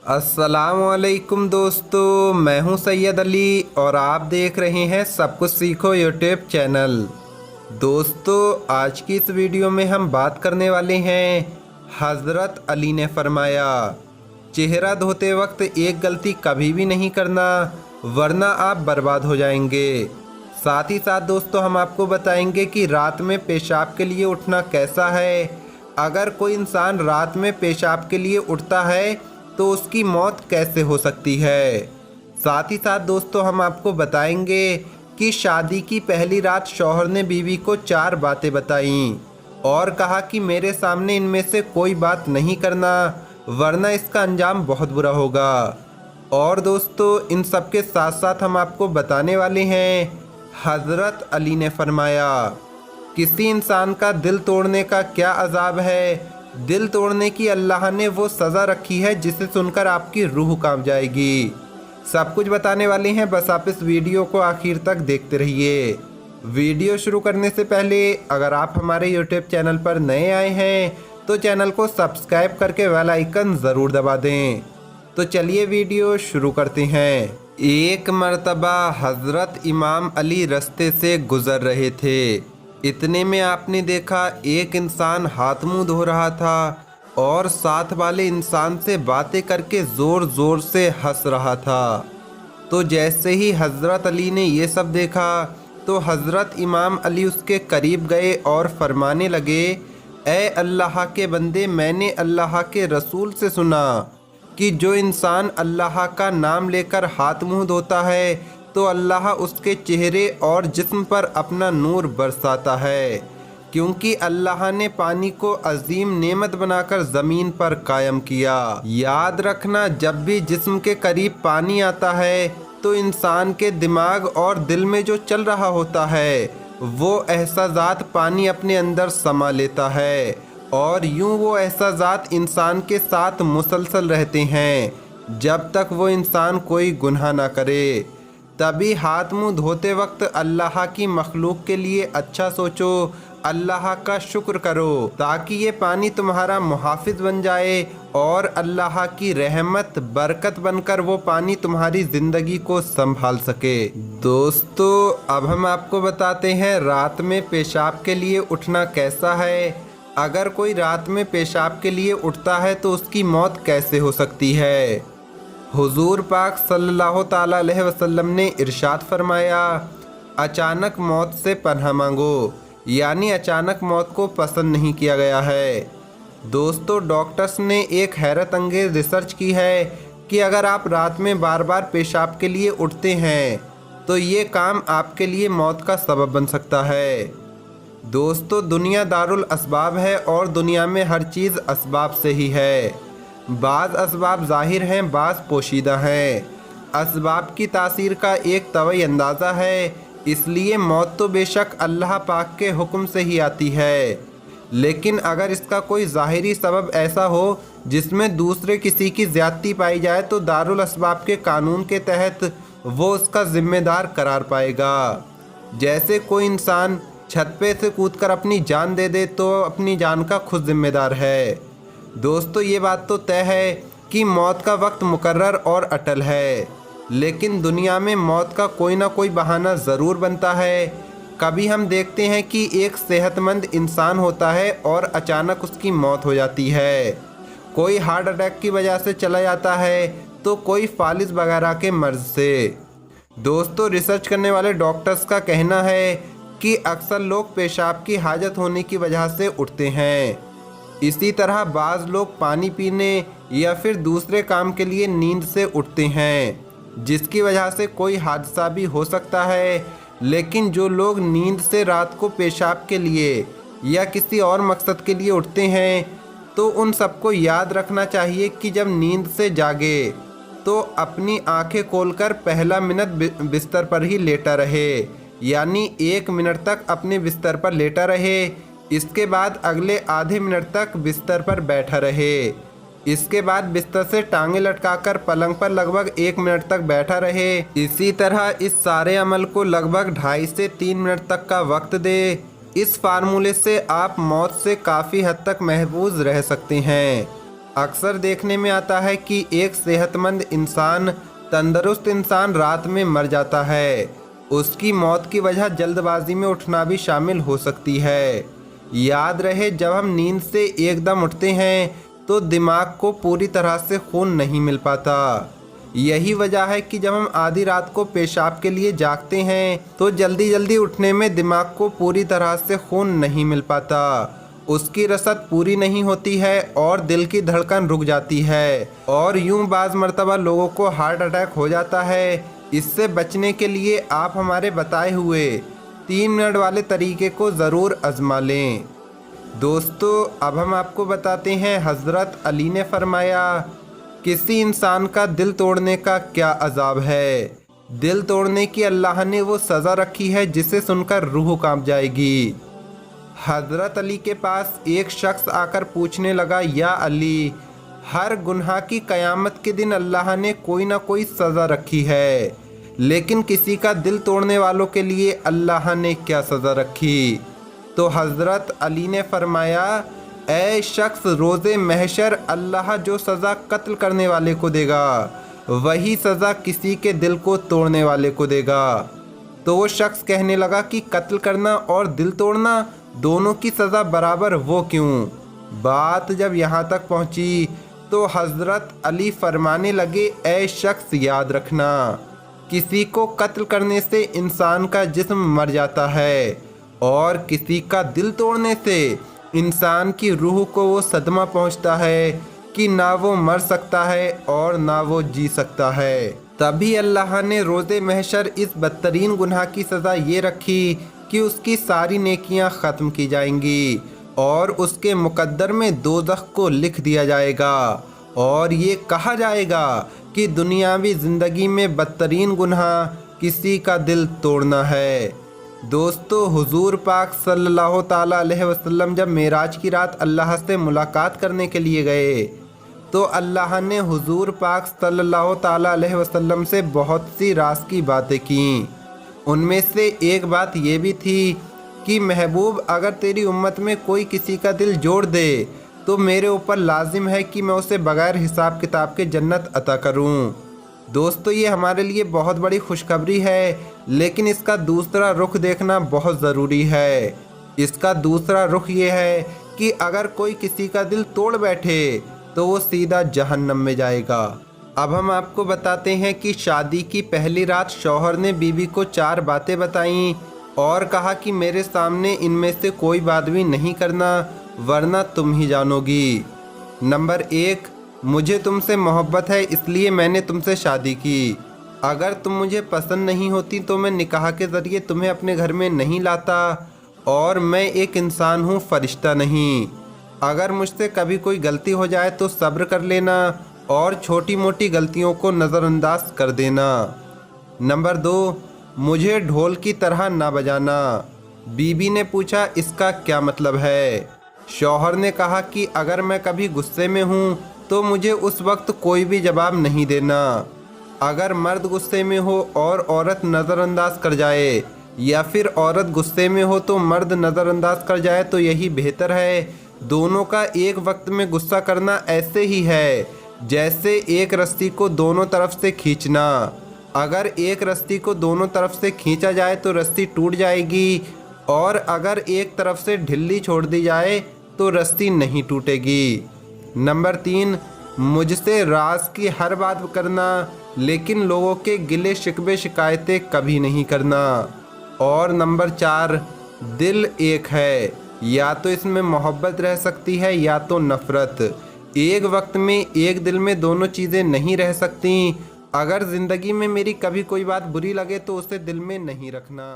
अस्सलामुअलैकुम दोस्तों, मैं हूं सैयद अली और आप देख रहे हैं सब कुछ सीखो यूट्यूब चैनल। दोस्तों, आज की इस वीडियो में हम बात करने वाले हैं हज़रत अली ने फरमाया, चेहरा धोते वक्त एक गलती कभी भी नहीं करना वरना आप बर्बाद हो जाएंगे। साथ ही साथ दोस्तों हम आपको बताएंगे कि रात में पेशाब के लिए उठना कैसा है। अगर कोई इंसान रात में पेशाब के लिए उठता है तो उसकी मौत कैसे हो सकती है। साथ ही साथ दोस्तों हम आपको बताएंगे कि शादी की पहली रात शौहर ने बीवी को 4 बातें बताईं और कहा कि मेरे सामने इनमें से कोई बात नहीं करना वरना इसका अंजाम बहुत बुरा होगा। और दोस्तों इन सब के साथ साथ हम आपको बताने वाले हैं हज़रत अली ने फरमाया, किसी इंसान का दिल तोड़ने का क्या अजाब है। दिल तोड़ने की अल्लाह ने वो सज़ा रखी है जिसे सुनकर आपकी रूह कांप जाएगी। सब कुछ बताने वाले हैं, बस आप इस वीडियो को आखिर तक देखते रहिए। वीडियो शुरू करने से पहले अगर आप हमारे यूट्यूब चैनल पर नए आए हैं तो चैनल को सब्सक्राइब करके बेल आइकन ज़रूर दबा दें। तो चलिए वीडियो शुरू करते हैं। एक मर्तबा हज़रत इमाम अली रास्ते से गुज़र रहे थे। इतने में आपने देखा एक इंसान हाथ मुंह धो रहा था और साथ वाले इंसान से बातें करके ज़ोर ज़ोर से हंस रहा था। तो जैसे ही हज़रत अली ने ये सब देखा तो हज़रत इमाम अली उसके करीब गए और फरमाने लगे, ए अल्लाह के बंदे, मैंने अल्लाह के रसूल से सुना कि जो इंसान अल्लाह का नाम लेकर हाथ मुंह धोता है तो अल्लाह उसके चेहरे और जिस्म पर अपना नूर बरसाता है, क्योंकि अल्लाह ने पानी को अजीम नेमत बनाकर ज़मीन पर कायम किया। याद रखना, जब भी जिस्म के करीब पानी आता है तो इंसान के दिमाग और दिल में जो चल रहा होता है वो एहसासात पानी अपने अंदर समा लेता है और यूं वो एहसासात इंसान के साथ मुसलसल रहते हैं जब तक वो इंसान कोई गुनाह ना करे। तभी हाथ मुंह धोते वक्त अल्लाह की मखलूक के लिए अच्छा सोचो, अल्लाह का शुक्र करो ताकि ये पानी तुम्हारा मुहाफिज बन जाए और अल्लाह की रहमत बरकत बनकर वो पानी तुम्हारी ज़िंदगी को संभाल सके। दोस्तों अब हम आपको बताते हैं रात में पेशाब के लिए उठना कैसा है। अगर कोई रात में पेशाब के लिए उठता है तो उसकी मौत कैसे हो सकती है। हुजूर पाक सल्लल्लाहु ताला अलैहि वसल्लम ने इरशाद फरमाया, अचानक मौत से पनाह मांगो, यानी अचानक मौत को पसंद नहीं किया गया है। दोस्तों डॉक्टर्स ने एक हैरत अंगेज़ रिसर्च की है कि अगर आप रात में बार बार पेशाब के लिए उठते हैं तो ये काम आपके लिए मौत का सबब बन सकता है। दोस्तों दुनिया दारुल असबाब है और दुनिया में हर चीज़ असबाब से ही है। बाज़ असबाब ज़ाहिर हैं, बाज़ पोशीदा हैं। असबाब की तासीर का एक तवीई अंदाज़ा है, इसलिए मौत तो बेशक अल्लाह पाक के हुक्म से ही आती है, लेकिन अगर इसका कोई ज़ाहिरी सबब ऐसा हो जिसमें दूसरे किसी की ज़्यादती पाई जाए तो दारुल असबाब के कानून के तहत वो उसका ज़िम्मेदार करार पाएगा। जैसे कोई इंसान छत पे से कूदकर अपनी जान दे दे तो अपनी जान का खुद ज़िम्मेदार है। दोस्तों ये बात तो तय है कि मौत का वक्त मुकर्रर और अटल है, लेकिन दुनिया में मौत का कोई ना कोई बहाना ज़रूर बनता है। कभी हम देखते हैं कि एक सेहतमंद इंसान होता है और अचानक उसकी मौत हो जाती है, कोई हार्ट अटैक की वजह से चला जाता है तो कोई फालिज वगैरह के मर्ज़ से। दोस्तों रिसर्च करने वाले डॉक्टर्स का कहना है कि अक्सर लोग पेशाब की हाजत होने की वजह से उठते हैं। इसी तरह बाज़ लोग पानी पीने या फिर दूसरे काम के लिए नींद से उठते हैं, जिसकी वजह से कोई हादसा भी हो सकता है। लेकिन जो लोग नींद से रात को पेशाब के लिए या किसी और मकसद के लिए उठते हैं तो उन सबको याद रखना चाहिए कि जब नींद से जागे तो अपनी आंखें खोलकर पहला मिनट बिस्तर पर ही लेटा रहे, यानी 1 मिनट तक अपने बिस्तर पर लेटा रहे। इसके बाद अगले आधे मिनट तक बिस्तर पर बैठा रहे। इसके बाद बिस्तर से टांगें लटकाकर पलंग पर लगभग 1 मिनट तक बैठा रहे। इसी तरह इस सारे अमल को लगभग 2.5 से 3 मिनट तक का वक्त दे। इस फार्मूले से आप मौत से काफ़ी हद तक महफूज रह सकते हैं। अक्सर देखने में आता है कि एक सेहतमंद इंसान, तंदुरुस्त इंसान रात में मर जाता है। उसकी मौत की वजह जल्दबाजी में उठना भी शामिल हो सकती है। याद रहे, जब हम नींद से एकदम उठते हैं तो दिमाग को पूरी तरह से खून नहीं मिल पाता। यही वजह है कि जब हम आधी रात को पेशाब के लिए जागते हैं तो जल्दी जल्दी उठने में दिमाग को पूरी तरह से खून नहीं मिल पाता, उसकी रसद पूरी नहीं होती है और दिल की धड़कन रुक जाती है और यूं बाज़ मर्तबा लोगों को हार्ट अटैक हो जाता है। इससे बचने के लिए आप हमारे बताए हुए 3 मिनट वाले तरीके को ज़रूर आजमा लें। दोस्तों, अब हम आपको बताते हैं हज़रत अली ने फरमाया, किसी इंसान का दिल तोड़ने का क्या अजाब है। दिल तोड़ने की अल्लाह ने वो सज़ा रखी है जिसे सुनकर रूह कांप जाएगी। हज़रत अली के पास एक शख्स आकर पूछने लगा, या अली, हर गुनाह की क़यामत के दिन अल्लाह ने कोई ना कोई सज़ा रखी है, लेकिन किसी का दिल तोड़ने वालों के लिए अल्लाह ने क्या सज़ा रखी? तो हज़रत अली ने फरमाया, ऐ शख्स, रोज़े महशर अल्लाह जो सज़ा कत्ल करने वाले को देगा वही सज़ा किसी के दिल को तोड़ने वाले को देगा। तो वो शख्स कहने लगा कि कत्ल करना और दिल तोड़ना दोनों की सज़ा बराबर, वो क्यों? बात जब यहाँ तक पहुँची तो हज़रत अली फरमाने लगे, ऐ शख्स, याद रखना, किसी को कत्ल करने से इंसान का जिस्म मर जाता है और किसी का दिल तोड़ने से इंसान की रूह को वो सदमा पहुंचता है कि ना वो मर सकता है और ना वो जी सकता है। तभी अल्लाह ने रोज़े महशर इस बदतरीन गुनाह की सज़ा ये रखी कि उसकी सारी नेकियां ख़त्म की जाएंगी और उसके मुकद्दर में दोज़ख को लिख दिया जाएगा और ये कहा जाएगा कि दुनियावी ज़िंदगी में बदतरीन गुनाह किसी का दिल तोड़ना है। दोस्तों, हुजूर पाक सल्लल्लाहु ताला अलैहि वसल्लम जब मेराज की रात अल्लाह से मुलाकात करने के लिए गए तो अल्लाह ने हुजूर पाक सल्लल्लाहु ताला अलैहि वसल्लम से बहुत सी राज की बातें की। उनमें से एक बात ये भी थी कि महबूब, अगर तेरी उम्मत में कोई किसी का दिल जोड़ दे तो मेरे ऊपर लाजिम है कि मैं उसे बग़ैर हिसाब किताब के जन्नत अता करूं। दोस्तों, ये हमारे लिए बहुत बड़ी खुशखबरी है, लेकिन इसका दूसरा रुख देखना बहुत ज़रूरी है। इसका दूसरा रुख ये है कि अगर कोई किसी का दिल तोड़ बैठे तो वो सीधा जहन्नम में जाएगा। अब हम आपको बताते हैं कि शादी की पहली रात शौहर ने बीवी को 4 बातें बताईं और कहा कि मेरे सामने इनमें से कोई बात भी नहीं करना, वरना तुम ही जानोगी। नंबर 1, मुझे तुमसे मोहब्बत है इसलिए मैंने तुमसे शादी की। अगर तुम मुझे पसंद नहीं होती तो मैं निकाह के ज़रिए तुम्हें अपने घर में नहीं लाता और मैं एक इंसान हूँ, फरिश्ता नहीं। अगर मुझसे कभी कोई गलती हो जाए तो सब्र कर लेना और छोटी मोटी गलतियों को नज़रअंदाज कर देना। नंबर 2, मुझे ढोल की तरह ना बजाना। बीबी ने पूछा, इसका क्या मतलब है? शौहर ने कहा कि अगर मैं कभी गुस्से में हूँ तो मुझे उस वक्त कोई भी जवाब नहीं देना। अगर मर्द गुस्से में हो और औरत नज़रअंदाज कर जाए या फिर औरत गुस्से में हो तो मर्द नज़रअंदाज कर जाए तो यही बेहतर है। दोनों का एक वक्त में गुस्सा करना ऐसे ही है जैसे एक रस्सी को दोनों तरफ से खींचना। अगर एक रस्सी को दोनों तरफ से खींचा जाए तो रस्सी टूट जाएगी और अगर एक तरफ से ढिल्ली छोड़ दी जाए तो रस्सी नहीं टूटेगी। नंबर 3, मुझसे राज की हर बात करना लेकिन लोगों के गिले शिकवे शिकायतें कभी नहीं करना। और नंबर 4, दिल एक है, या तो इसमें मोहब्बत रह सकती है या तो नफ़रत। एक वक्त में एक दिल में दोनों चीज़ें नहीं रह सकती। अगर ज़िंदगी में मेरी कभी कोई बात बुरी लगे तो उसे दिल में नहीं रखना।